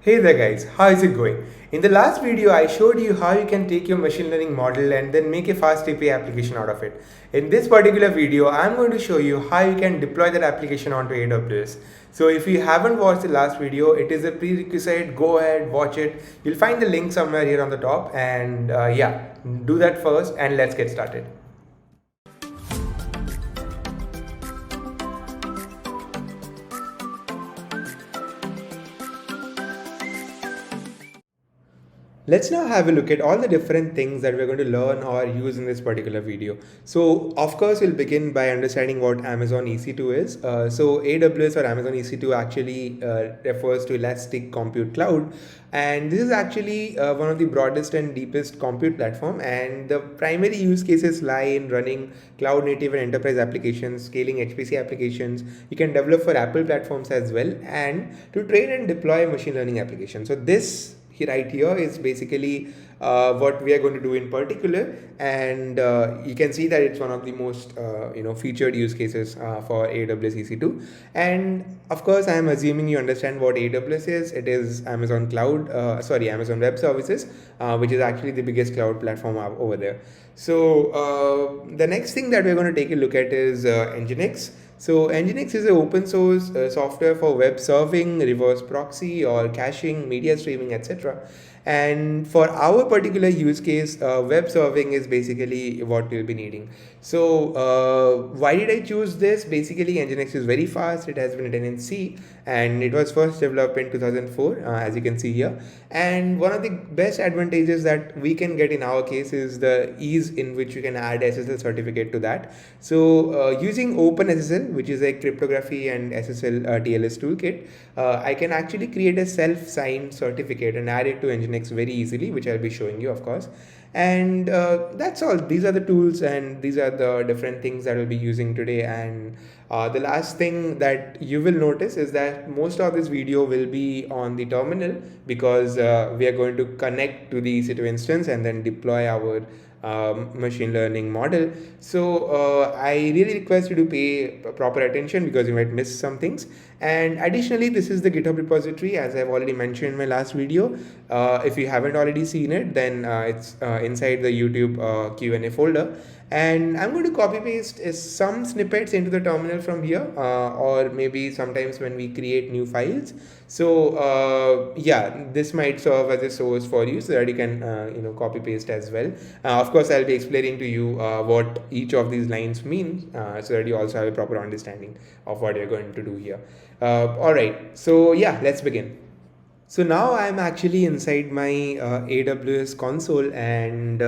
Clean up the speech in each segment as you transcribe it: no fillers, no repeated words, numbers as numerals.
Hey there guys, how is it going? In the last video, I showed you how you can take your machine learning model and then make a FastAPI application out of it. In this particular video, I'm going to show you how you can deploy that application onto AWS. So if you haven't watched the last video, it is a prerequisite, go ahead, watch it. You'll find the link somewhere here on the top and yeah, do that first and let's get started. Let's now have a look at all the different things that we're going to learn or use in this particular video. So of course we'll begin by understanding what Amazon EC2 is. So AWS or Amazon EC2 actually refers to Elastic Compute Cloud, and this is actually one of the broadest and deepest compute platform, and the primary use cases lie in running cloud native and enterprise applications, scaling HPC applications. You can develop for Apple platforms as well, and to train and deploy machine learning applications. So this right here is basically what we are going to do in particular, and you can see that it's one of the most featured use cases for AWS EC2. And of course, I am assuming you understand what AWS is. It is Amazon Amazon Web Services, which is actually the biggest cloud platform over there. So the next thing that we're going to take a look at is NGNIX. So NGNIX is an open source software for web serving, reverse proxy or caching, media streaming, etc. And for our particular use case, web serving is basically what we'll be needing. So why did I choose this? Basically, Nginx is very fast. It has been written in C, and it was first developed in 2004, as you can see here. And one of the best advantages that we can get in our case is the ease in which you can add SSL certificate to that. So using OpenSSL, which is a cryptography and SSL TLS toolkit, I can actually create a self-signed certificate and add it to Nginx very easily, which I'll be showing you, of course. And that's all. These are the tools and these are the different things that we'll be using today. And the last thing that you will notice is that most of this video will be on the terminal, because we are going to connect to the EC2 instance and then deploy our machine learning model. So I really request you to pay proper attention, because you might miss some things. And additionally, this is the GitHub repository, as I've already mentioned in my last video. If you haven't already seen it, then it's inside the YouTube Q&A folder. And I'm going to copy paste some snippets into the terminal from here, or maybe sometimes when we create new files. So yeah, this might serve as a source for you so that you can copy paste as well. Of course, I'll be explaining to you what each of these lines mean, so that you also have a proper understanding of what you're going to do here. All right, so yeah, let's begin. So now I'm actually inside my AWS console, and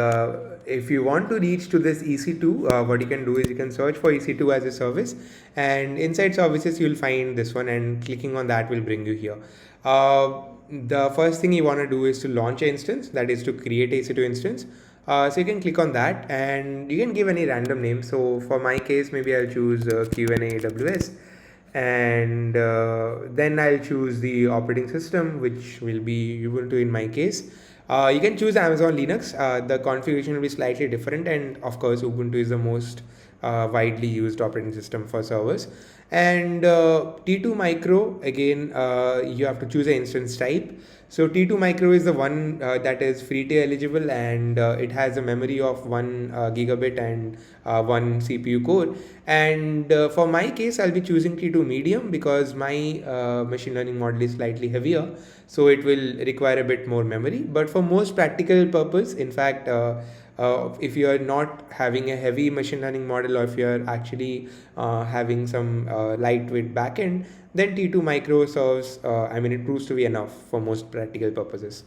if you want to reach to this EC2, what you can do is you can search for EC2 as a service, and inside services you'll find this one, and clicking on that will bring you here. The first thing you want to do is to launch an instance, that is to create a EC2 instance. So you can click on that and you can give any random name. So for my case, maybe I'll choose Q&A AWS, and then I'll choose the operating system, which will be Ubuntu in my case. You can choose Amazon Linux. The configuration will be slightly different, and of course Ubuntu is the most widely used operating system for servers. And T2 micro, again, you have to choose an instance type. So T2 micro is the one that is free tier eligible, and it has a memory of 1 gigabit and 1 CPU core. And for my case, I'll be choosing T2 medium, because my machine learning model is slightly heavier, so it will require a bit more memory. But for most practical purpose, in fact, if you are not having a heavy machine learning model, or if you are actually having some lightweight backend, then T2 micro serves, it proves to be enough for most practical purposes.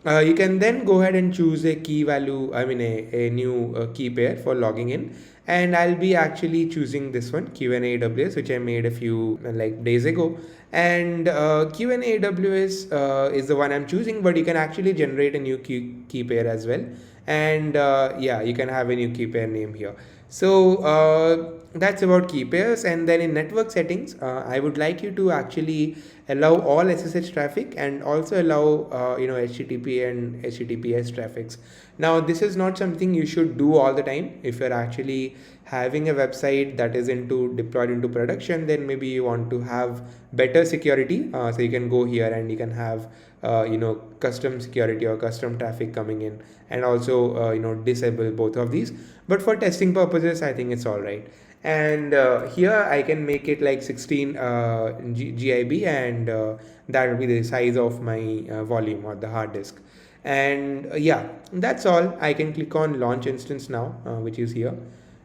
You can then go ahead and choose a key value, a new key pair for logging in. And I'll be actually choosing this one, Q&A AWS, which I made a few days ago. And Q&A AWS is the one I'm choosing, but you can actually generate a new key pair as well. And yeah, you can have a new key pair name here. So that's about key pairs. And then in network settings, I would like you to actually allow all SSH traffic and also allow HTTP and HTTPS traffics. Now this is not something you should do all the time. If you're actually having a website that is deployed into production, then maybe you want to have better security, so you can go here and you can have custom security or custom traffic coming in, and also disable both of these. But for testing purposes, I think it's all right. And here I can make it like 16 GIB, and that will be the size of my volume or the hard disk. And yeah, that's all. I can click on launch instance now, which is here,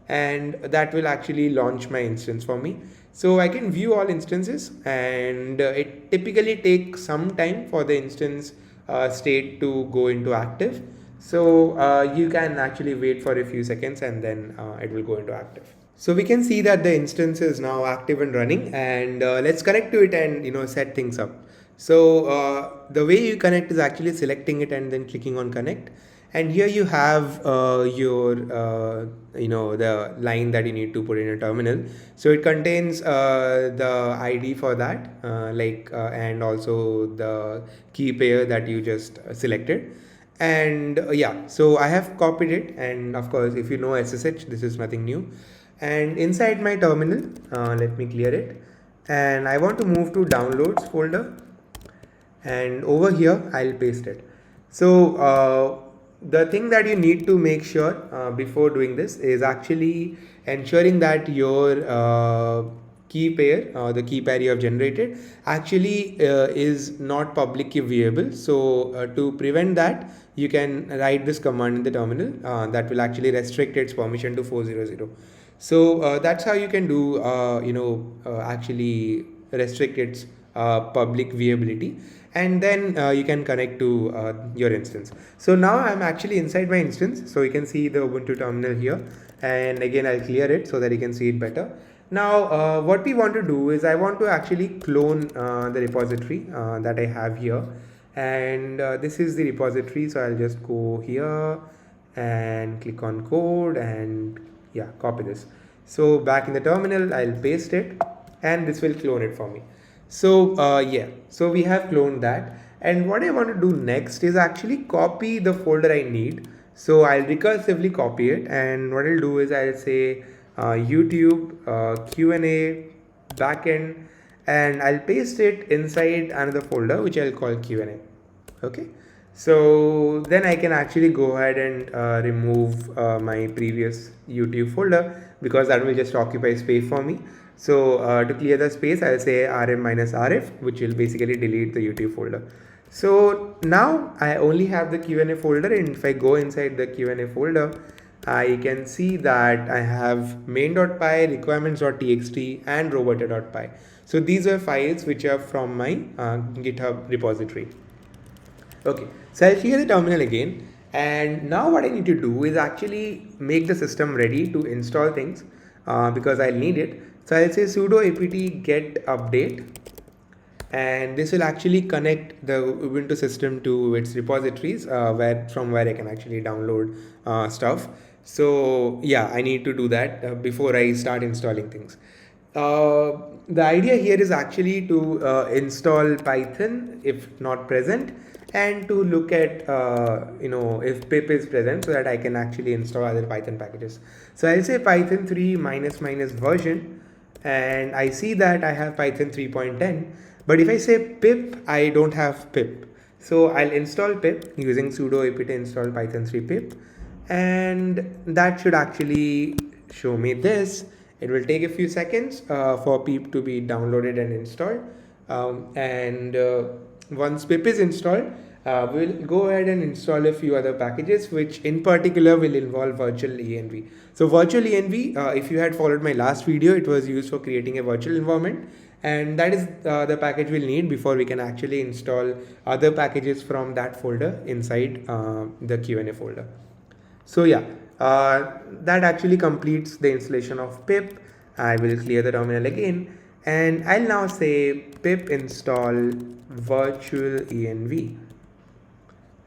and that will actually launch my instance for me. So I can view all instances, and it typically takes some time for the instance state to go into active. So you can actually wait for a few seconds, and then it will go into active. So we can see that the instance is now active and running, and let's connect to it and set things up. So the way you connect is actually selecting it and then clicking on connect. And here you have your the line that you need to put in a terminal. So it contains the ID for that, and also the key pair that you just selected. And yeah, so I have copied it, and of course if you know SSH, this is nothing new. And inside my terminal, let me clear it, and I want to move to downloads folder, and over here I'll paste it. So the thing that you need to make sure before doing this is actually ensuring that your key pair, the key pair you have generated, actually is not publicly viewable. So to prevent that, you can write this command in the terminal that will actually restrict its permission to 400. So that's how you can do actually restrict its public viewability, and then you can connect to your instance. So now I'm actually inside my instance, so you can see the Ubuntu terminal here, and again I'll clear it so that you can see it better. Now what we want to do is I want to actually clone the repository that I have here, and this is the repository. So I'll just go here and click on code and yeah, copy this. So back in the terminal, I'll paste it, and this will clone it for me. So yeah, so we have cloned that, and what I want to do next is actually copy the folder I need. So I'll recursively copy it, and what I'll do is I'll say YouTube Q&A backend, and I'll paste it inside another folder which I'll call Q&A. Okay, so then I can actually go ahead and remove my previous YouTube folder, because that will just occupy space for me. So to clear the space, I'll say rm-rf, which will basically delete the YouTube folder. So now I only have the Q&A folder, and if I go inside the Q&A folder, I can see that I have main.py, requirements.txt, and roberta.py. So these are files which are from my GitHub repository. Okay, so I'll clear the terminal again, and now what I need to do is actually make the system ready to install things because I'll need it. So I'll say sudo apt get update, and this will actually connect the Ubuntu system to its repositories from where I can actually download stuff. So yeah, I need to do that before I start installing things. The idea here is actually to install Python if not present, and to look at if pip is present, so that I can actually install other Python packages. So I'll say Python 3 -- version, and I see that I have Python 3.10, but if I say pip, I don't have pip. So I'll install pip using sudo apt install python 3 pip, and that should actually show me this. It will take a few seconds for pip to be downloaded and installed, and once pip is installed, we'll go ahead and install a few other packages, which in particular will involve virtual env. So virtual env, if you had followed my last video, it was used for creating a virtual environment, and that is the package we'll need before we can actually install other packages from that folder inside the Q&A folder. So yeah, that actually completes the installation of pip. I will clear the terminal again, and I'll now say pip install virtual env.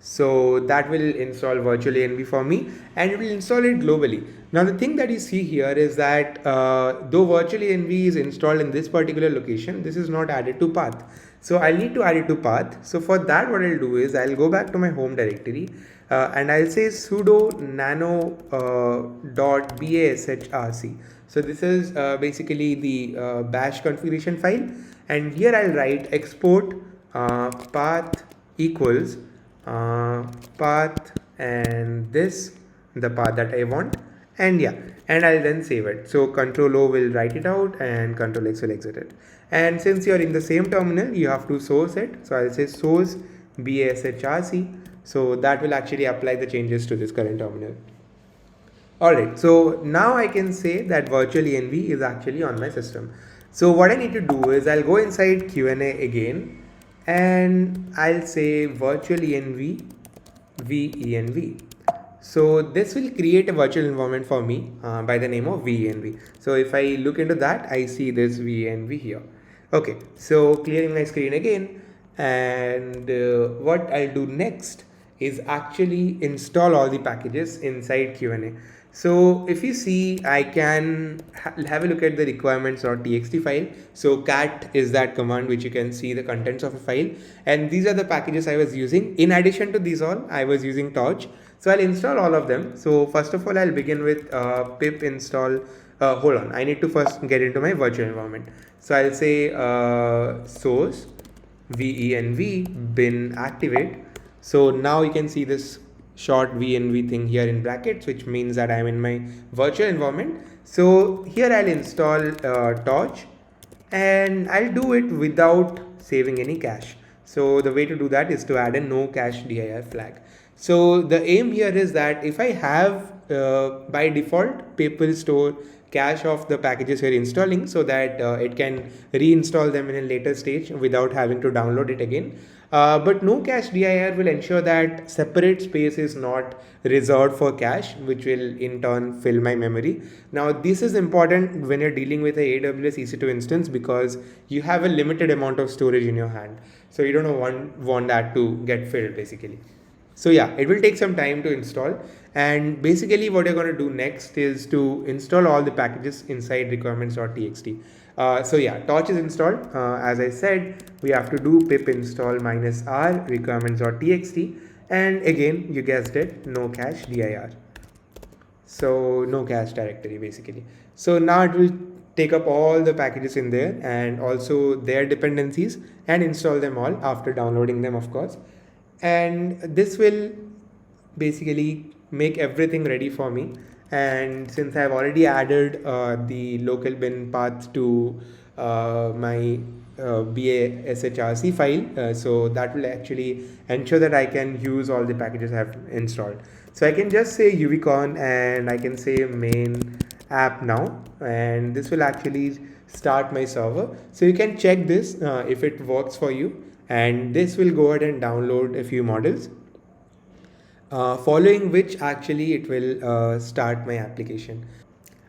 So that will install virtual env for me, and it will install it globally. Now the thing that you see here is that though virtual env is installed in this particular location, this is not added to path. So I'll need to add it to path. So for that, what I'll do is I'll go back to my home directory and I'll say sudo nano .bashrc. So this is basically the bash configuration file, and here I'll write export path equals path and this the path that I want, and yeah, and I'll then save it. So Control O will write it out and Control X will exit it. And since you're in the same terminal, you have to source it. So I'll say source bashrc. So that will actually apply the changes to this current terminal. Alright, so now I can say that virtual env is actually on my system. So what I need to do is I'll go inside Q&A again and I'll say virtual env venv. So this will create a virtual environment for me by the name of venv. So if I look into that, I see this venv here. Okay, so clearing my screen again, and what I'll do next is actually install all the packages inside Q&A. So if you see, I can have a look at the requirements.txt file. So cat is that command which you can see the contents of a file, and these are the packages I was using. In addition to these all, I was using torch. So I'll install all of them. So first of all, I'll begin with pip install. Hold on, I need to first get into my virtual environment. So I'll say source venv bin activate. So now you can see this short venv thing here in brackets, which means that I'm in my virtual environment. So here I'll install torch, and I'll do it without saving any cache. So the way to do that is to add a no cache dir flag. So the aim here is that if I have by default pip will store cache of the packages you're installing, so that it can reinstall them in a later stage without having to download it again. But no cache dir will ensure that separate space is not reserved for cache, which will in turn fill my memory. Now this is important when you're dealing with a AWS EC2 instance, because you have a limited amount of storage in your hand. So you don't want that to get filled basically. So yeah, it will take some time to install, and basically what you're going to do next is to install all the packages inside requirements.txt. So yeah, torch is installed. As I said, we have to do pip install -r requirements.txt, and again, you guessed it, no cache dir. So no cache directory basically. So now it will take up all the packages in there and also their dependencies and install them all after downloading them, of course. And this will basically make everything ready for me. And since I've already added the local bin path to my bashrc file, so that will actually ensure that I can use all the packages I have installed. So I can just say uvcon and I can say main app now, and this will actually start my server. So you can check this if it works for you, and this will go ahead and download a few models, following which actually it will start my application.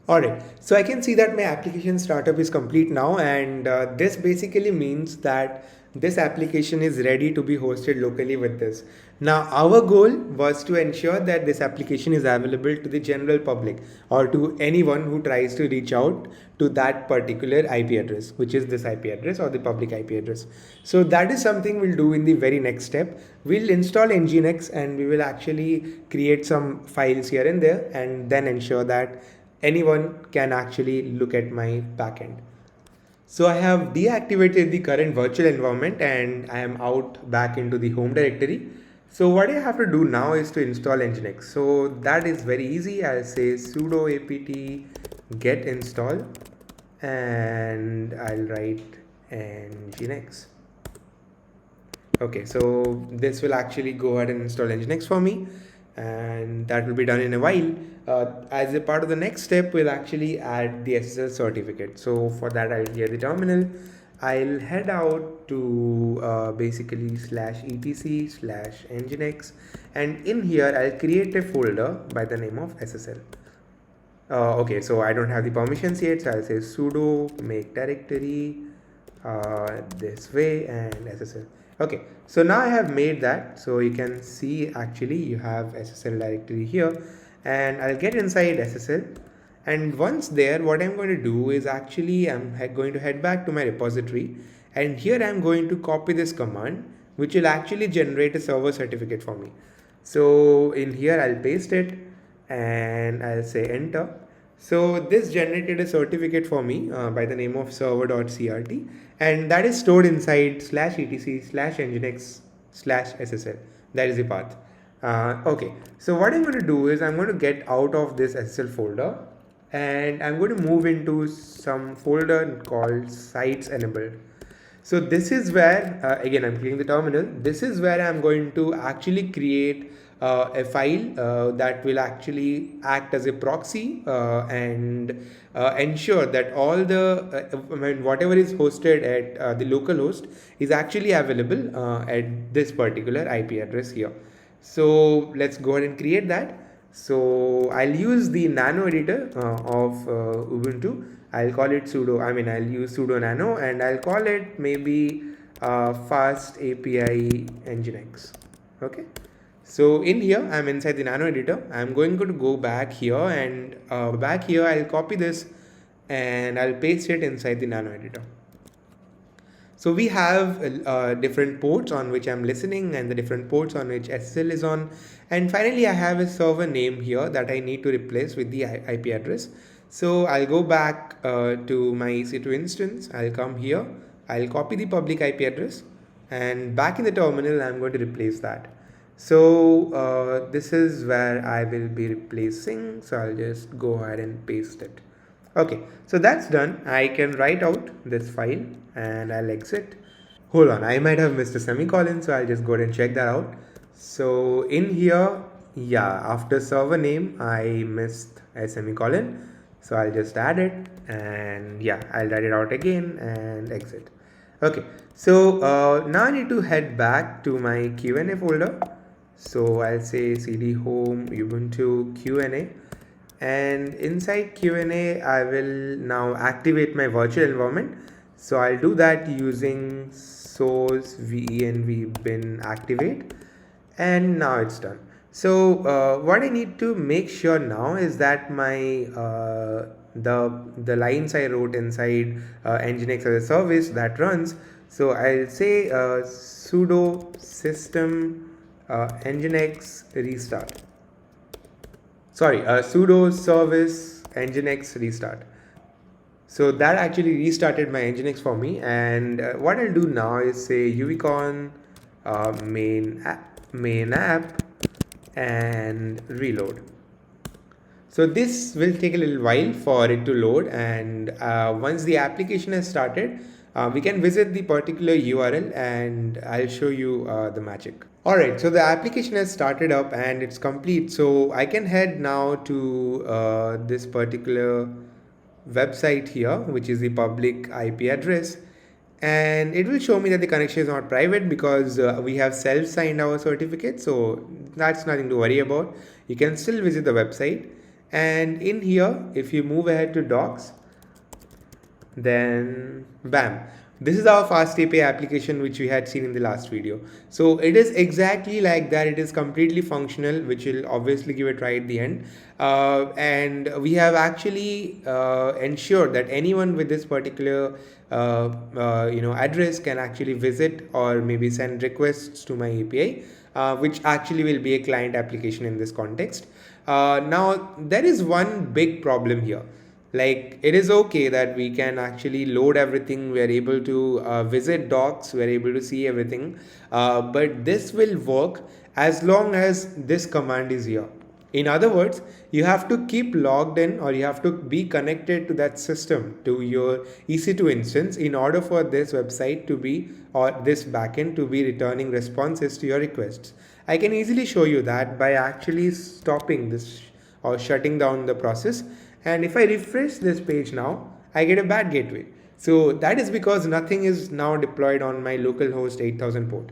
Alright, so I can see that my application startup is complete now, and this basically means that this application is ready to be hosted locally with this. Now our goal was to ensure that this application is available to the general public or to anyone who tries to reach out to that particular IP address, which is this IP address or the public IP address. So that is something we'll do in the very next step. We'll install NGNIX and we will actually create some files here and there and then ensure that anyone can actually look at my backend. So I have deactivated the current virtual environment and I am out back into the home directory. So what I have to do now is to install Nginx. So that is very easy. I'll say sudo apt get install and I'll write Nginx. Okay, so this will actually go ahead and install Nginx for me, and that will be done in a while. As a part of the next step, we'll actually add the SSL certificate. So for that, I'll clear the terminal. I'll head out to basically /etc/nginx, and in here I'll create a folder by the name of SSL. Okay, so I don't have the permissions yet, so I'll say sudo make directory this way and SSL. Okay, so now I have made that. So you can see actually you have SSL directory here, and I'll get inside SSL. And once there, what I'm going to do is actually going to head back to my repository, and here I'm going to copy this command, which will actually generate a server certificate for me. So in here I'll paste it and I'll say enter. So this generated a certificate for me by the name of server.crt, and that is stored inside /etc/nginx /ssl. That is the path. Okay, so what I'm going to do is I'm going to get out of this SSL folder, and I'm going to move into some folder called sites enabled. So this is where, again, I'm clicking the terminal. This is where I'm going to actually create a file that will actually act as a proxy and ensure that all the, whatever is hosted at the local host is actually available at this particular IP address here. So let's go ahead and create that. So I'll use the nano editor of Ubuntu. I'll call it I'll use sudo nano, and I'll call it maybe FastAPI Nginx. Okay. So in here, I'm inside the nano editor. I'm going to go back here, and back here I'll copy this and I'll paste it inside the nano editor. So we have different ports on which I'm listening and the different ports on which SSL is on. And finally, I have a server name here that I need to replace with the IP address. So I'll go back to my EC2 instance. I'll come here. I'll copy the public IP address, and back in the terminal, I'm going to replace that. So this is where I will be replacing. So I'll just go ahead and paste it. Okay, so that's done. I can write out this file and I'll exit. Hold on, I might have missed a semicolon, so I'll just go ahead and check that out. So in here, yeah, after server name, I missed a semicolon. So I'll just add it, and yeah, I'll write it out again and exit. Okay, so now I need to head back to my Q&A folder. So I'll say cd home ubuntu Q&A. And inside Q&A, I will now activate my virtual environment. So I'll do that using source venv bin activate, and now it's done. So what I need to make sure now is that my the lines I wrote inside Nginx as a service that runs. So I'll say sudo system Nginx restart. Sorry, sudo service Nginx restart. So that actually restarted my Nginx for me. And what I'll do now is say uvcon main app and reload. So this will take a little while for it to load, and once the application has started, we can visit the particular URL and I'll show you the magic. Alright, so the application has started up and it's complete. So I can head now to this particular website here, which is the public IP address. And it will show me that the connection is not private because we have self-signed our certificate. So that's nothing to worry about. You can still visit the website. And in here, if you move ahead to docs, then bam. This is our FastAPI application which we had seen in the last video. So it is exactly like that. It is completely functional, which will obviously give a try at the end. And we have actually ensured that anyone with this particular address can actually visit or maybe send requests to my API, which actually will be a client application in this context. Now there is one big problem here. Like, it is okay that we can actually load everything, we are able to visit docs, we are able to see everything, but this will work as long as this command is here. In other words, you have to keep logged in, or you have to be connected to that system, to your EC2 instance, in order for this website to be, or this backend to be returning responses to your requests. I can easily show you that by actually stopping this or shutting down the process. And if I refresh this page now, I get a bad gateway. So that is because nothing is now deployed on my localhost 8000 port.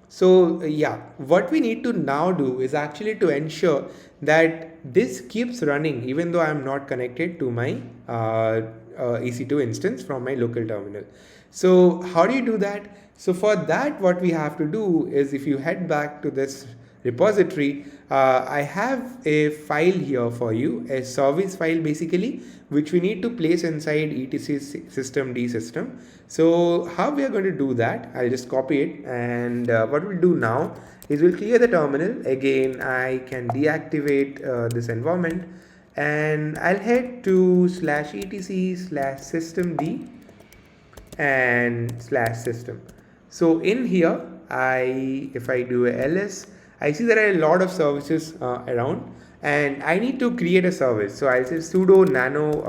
So yeah, what we need to now do is actually to ensure that this keeps running even though I'm not connected to my EC2 instance from my local terminal. So how do you do that? So for that, what we have to do is, if you head back to this repository, I have a file here for you, a service file basically, which we need to place inside etc system d system. So how we are going to do that, I'll just copy it, and what we'll do now is we'll clear the terminal. Again, I can deactivate this environment, and I'll head to /etc/systemd and /system. So in here, if I do a ls, I see there are a lot of services around, and I need to create a service. So I'll say sudo nano,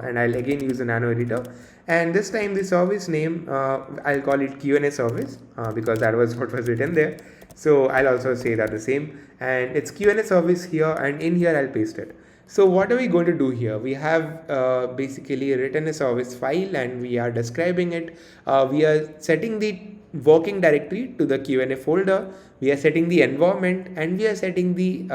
and I'll again use the nano editor. And this time the service name, I'll call it Q&A service, because that was what was written there. So I'll also say that the same, and it's Q&A service here, and in here I'll paste it. So what are we going to do here? We have basically written a service file, and we are describing it. We are setting the working directory to the Q&A folder. We are setting the environment, and we are setting the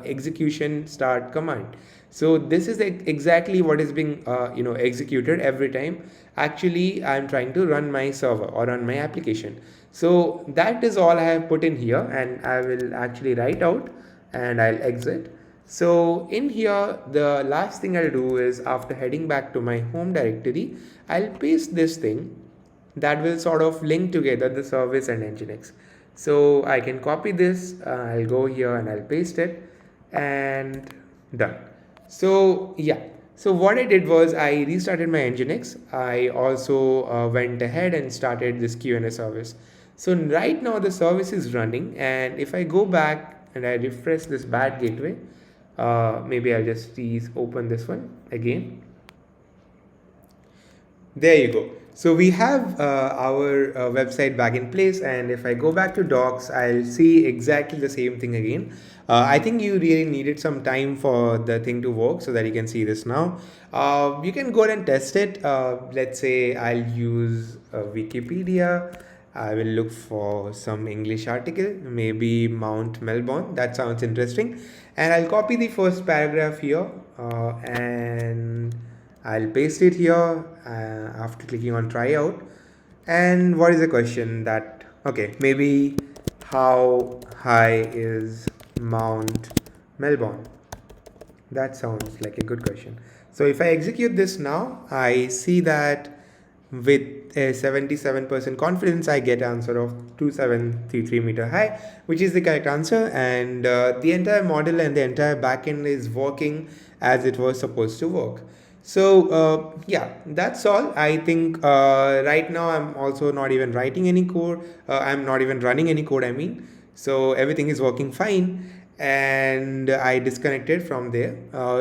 execution start command. So this is exactly what is being executed every time actually I'm trying to run my server or run my application. So that is all I have put in here, and I will actually write out and I'll exit. So in here, the last thing I'll do is, after heading back to my home directory, I'll paste this thing that will sort of link together the service and Nginx. So I can copy this, I'll go here and I'll paste it, and done. So yeah, so what I did was I restarted my Nginx. I also went ahead and started this Q&A service. So right now the service is running, and if I go back and I refresh this bad gateway, maybe I'll just open this one again. There you go. So we have our website back in place, and if I go back to docs, I'll see exactly the same thing again. I think you really needed some time for the thing to work so that you can see this now. You can go ahead and test it. Let's say I'll use Wikipedia. I will look for some English article, maybe Mount Melbourne. That sounds interesting. And I'll copy the first paragraph here, and I'll paste it here after clicking on try out. And what is the question that, okay, maybe how high is Mount Melbourne? That sounds like a good question. So if I execute this now, I see that with a 77% confidence, I get an answer of 2733 meter high, which is the correct answer. And the entire model and the entire backend is working as it was supposed to work. So yeah, that's all. I think right now I'm also not even writing any code. I'm not even running any code, I mean. So everything is working fine, and I disconnected from there.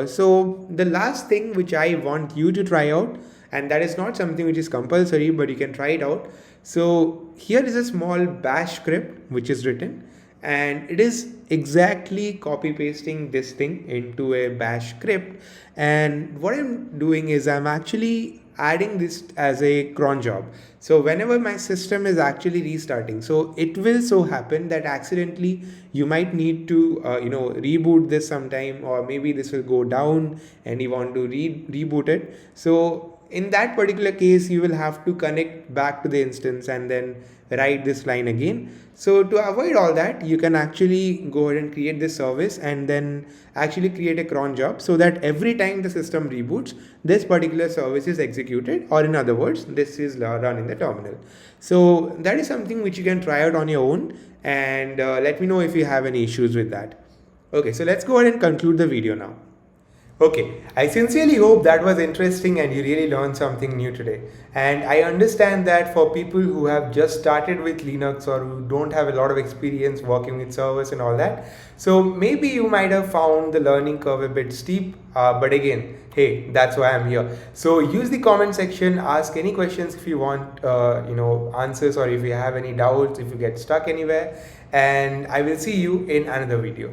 So the last thing which I want you to try out, and that is not something which is compulsory, but you can try it out. So here is a small bash script which is written, and it is exactly copy pasting this thing into a bash script. And what I'm doing is I'm actually adding this as a cron job. So whenever my system is actually restarting, so it will so happen that accidentally you might need to reboot this sometime, or maybe this will go down and you want to reboot it. So in that particular case, you will have to connect back to the instance and then write this line again. So to avoid all that, you can actually go ahead and create this service and then actually create a cron job, so that every time the system reboots, this particular service is executed, or in other words, this is run in the terminal. So that is something which you can try out on your own, and let me know if you have any issues with that. Okay, so let's go ahead and conclude the video now. Okay, I sincerely hope that was interesting and you really learned something new today. And I understand that for people who have just started with Linux or who don't have a lot of experience working with servers and all that, so maybe you might have found the learning curve a bit steep, but again, hey, that's why I'm here. So use the comment section, ask any questions if you want answers, or if you have any doubts, if you get stuck anywhere, and I will see you in another video.